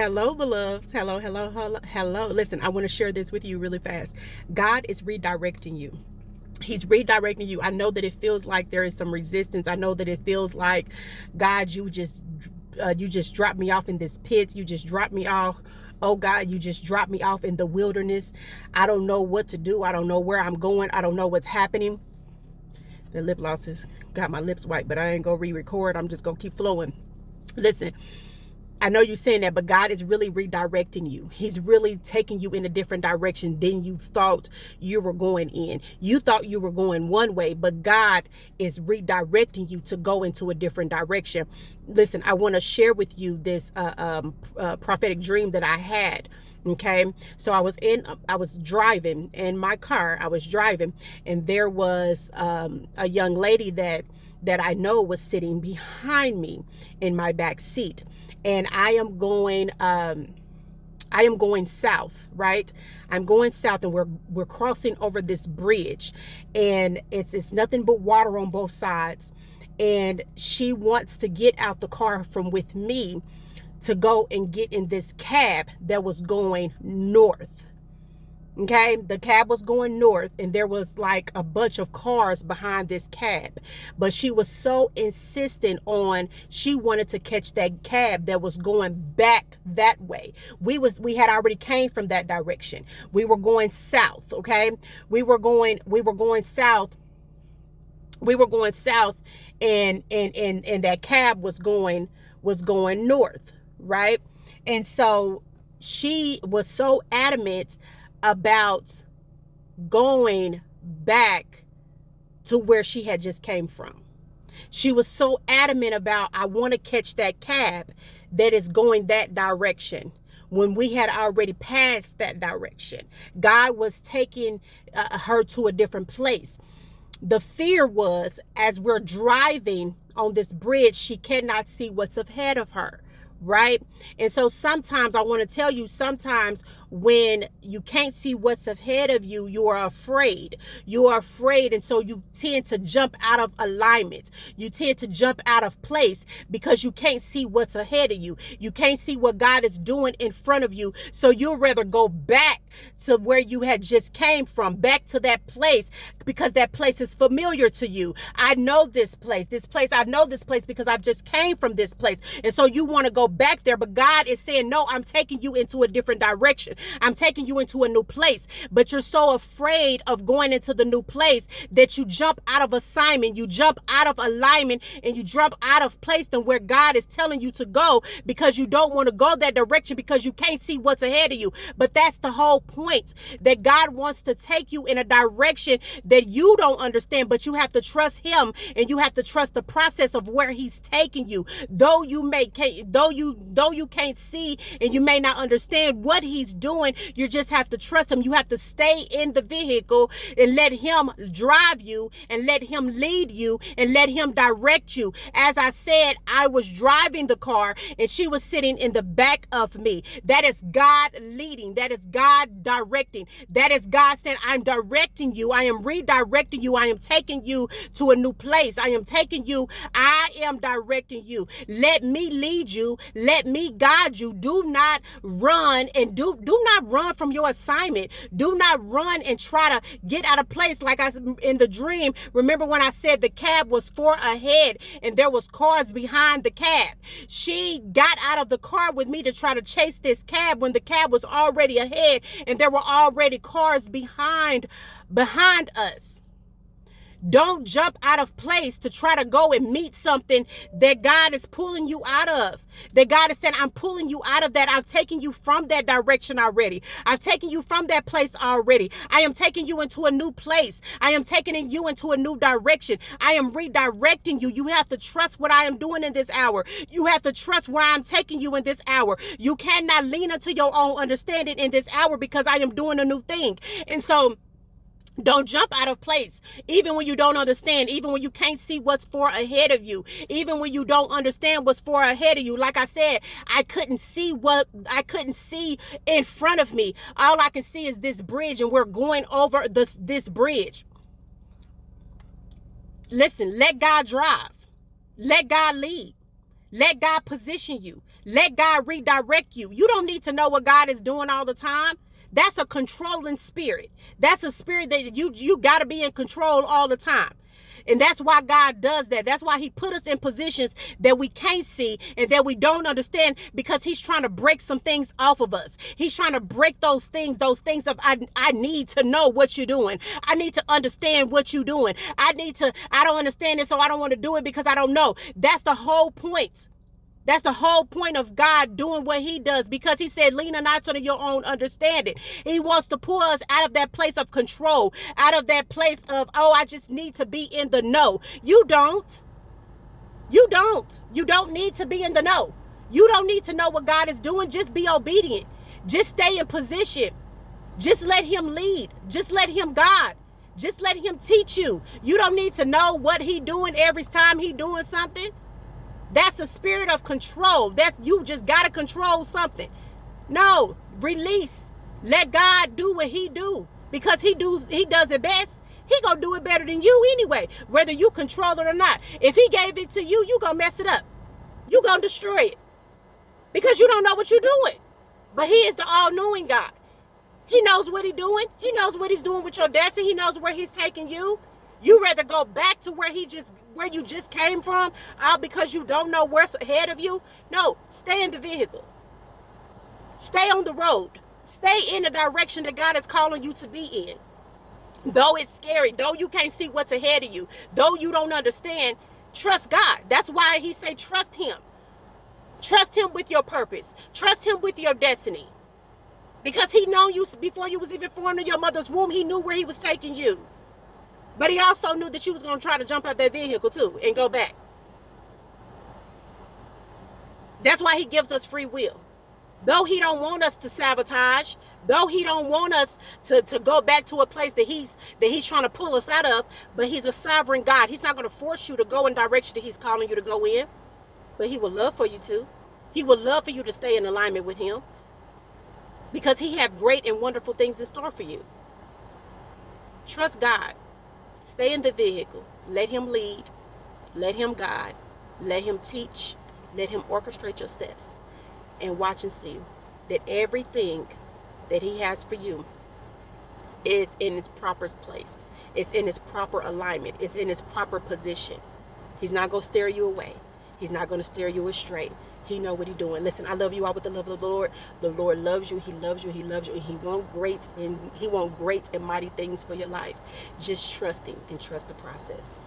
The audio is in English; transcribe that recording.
Hello, beloveds. Hello, hello, hello, hello. Listen, I want to share this with you really fast. God is redirecting you. He's redirecting you. I know that it feels like there is some resistance. I know that it feels like, God, you just dropped me off in this pit. You just dropped me off. Oh God, you just dropped me off in the wilderness. I don't know what to do. I don't know where I'm going. I don't know what's happening. The lip gloss has got my lips white, but I ain't gonna re-record. I'm just gonna keep flowing. Listen, I know you're saying that, but God is really redirecting you. He's really taking you in a different direction than you thought you were going in. You thought you were going one way, but God is redirecting you to go into a different direction. Listen, I want to share with you this prophetic dream that I had. Okay, so I was driving in my car. I was driving, and there was a young lady that I know was sitting behind me in my back seat, and I am going south, right? I'm going south, and we're crossing over this bridge, and it's nothing but water on both sides. And she wants to get out the car from with me to go and get in this cab that was going north. Okay, the cab was going north, and there was like a bunch of cars behind this cab, but she was so insistent on, she wanted to catch that cab that was going back that way. We had already came from that direction. We were going south. Okay, we were going south. We were going south, and that cab was going north, right? And so she was so adamant about going back to where she had just came from. She was so adamant about, I want to catch that cab that is going that direction, when we had already passed that direction. God was taking her to a different place. The fear was, as we're driving on this bridge, she cannot see what's ahead of her, right? And so sometimes, I want to tell you, sometimes when you can't see what's ahead of you, you are afraid. You are afraid, and so you tend to jump out of alignment. You tend to jump out of place because you can't see what's ahead of you. You can't see what God is doing in front of you. So you'll rather go back to where you had just came from, back to that place, because that place is familiar to you. I know this place. I know this place because I've just came from this place. And so you want to go back there, but God is saying, no, I'm taking you into a different direction. I'm taking you into a new place, but you're so afraid of going into the new place that you jump out of assignment, you jump out of alignment, and you jump out of place than where God is telling you to go, because you don't want to go that direction because you can't see what's ahead of you. But that's the whole point, that God wants to take you in a direction that you don't understand, but you have to trust him, and you have to trust the process of where he's taking you. Though you can't see, and you may not understand what he's doing, you just have to trust him. You have to stay in the vehicle and let him drive you, and let him lead you, and let him direct you. As I said, I was driving the car, and she was sitting in the back of me. That is God leading. That is God directing. That is God saying, I'm directing you. I am redirecting you. I am taking you to a new place. I am directing you. Let me lead you. Let me guide you. Do not run, and do not run from your assignment. Do not run and try to get out of place. Like in the dream, remember when I said the cab was far ahead and there was cars behind the cab? She got out of the car with me to try to chase this cab when the cab was already ahead and there were already cars behind us. Don't jump out of place to try to go and meet something that God is pulling you out of. That God is saying, I'm pulling you out of that. I've taken you from that direction already. I've taken you from that place already. I am taking you into a new place. I am taking you into a new direction. I am redirecting you. You have to trust what I am doing in this hour. You have to trust where I'm taking you in this hour. You cannot lean into your own understanding in this hour, because I am doing a new thing. And so, don't jump out of place, even when you don't understand, even when you can't see what's far ahead of you, even when you don't understand what's far ahead of you. Like I said, I couldn't see in front of me. All I can see is this bridge, and we're going over this bridge. Listen, let God drive. Let God lead. Let God position you. Let God redirect you. You don't need to know what God is doing all the time. That's a controlling spirit. That's a spirit that you got to be in control all the time. And that's why God does that. That's why he put us in positions that we can't see and that we don't understand, because he's trying to break some things off of us. He's trying to break those things of I need to know what you're doing. I need to understand what you're doing. I don't understand it, so I don't want to do it because I don't know. That's the whole point. That's the whole point of God doing what he does, because he said, lean not to your own understanding. He wants to pull us out of that place of control, out of that place of, oh, I just need to be in the know. You don't. You don't need to be in the know. You don't need to know what God is doing. Just be obedient. Just stay in position. Just let him lead. Just let him guide. Just let him teach you. You don't need to know what he doing every time he doing something. That's a spirit of control. That's, you just got to control something. No, release. Let God do what he do, because he does it best. He gonna do it better than you anyway, whether you control it or not. If he gave it to you, you gonna mess it up. You gonna destroy it because you don't know what you're doing. But he is the all-knowing God. He knows what he's doing. He knows what he's doing with your destiny. He knows where he's taking you. You rather go back to where you just came from, because you don't know what's ahead of you? No, stay in the vehicle. Stay on the road. Stay in the direction that God is calling you to be in. Though it's scary, though you can't see what's ahead of you, though you don't understand, trust God. That's why he say trust him. Trust him with your purpose. Trust him with your destiny. Because he known you before you was even formed in your mother's womb. He knew where he was taking you. But he also knew that you was going to try to jump out that vehicle too and go back. That's why he gives us free will. Though he don't want us to sabotage, though he don't want us to go back to a place that he's trying to pull us out of, but he's a sovereign God. He's not going to force you to go in direction that he's calling you to go in, but he would love for you to. He would love for you to stay in alignment with him, because he have great and wonderful things in store for you. Trust God. Stay in the vehicle. Let him lead. Let him guide. Let him teach. Let him orchestrate your steps. And watch and see that everything that he has for you is in its proper place. It's in its proper alignment. It's in its proper position. He's not going to steer you away. He's not going to steer you astray. He know what he's doing. Listen, I love you all with the love of the Lord. The Lord loves you. He loves you. He loves you. And he wants great and mighty things for your life. Just trust him and trust the process.